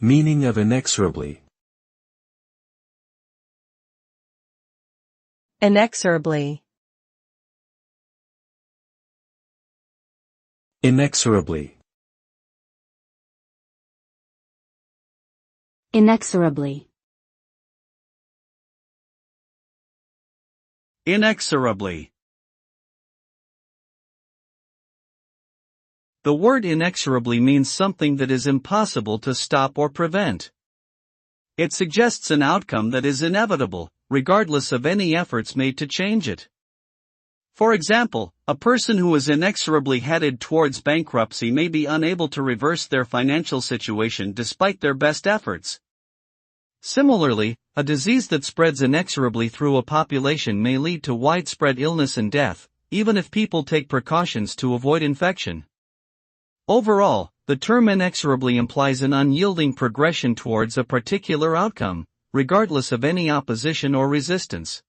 Meaning of inexorably. Inexorably. Inexorably. Inexorably. Inexorably. The word inexorably means something that is impossible to stop or prevent. It suggests an outcome that is inevitable, regardless of any efforts made to change it. For example, a person who is inexorably headed towards bankruptcy may be unable to reverse their financial situation despite their best efforts. Similarly, a disease that spreads inexorably through a population may lead to widespread illness and death, even if people take precautions to avoid infection. Overall, the term inexorably implies an unyielding progression towards a particular outcome, regardless of any opposition or resistance.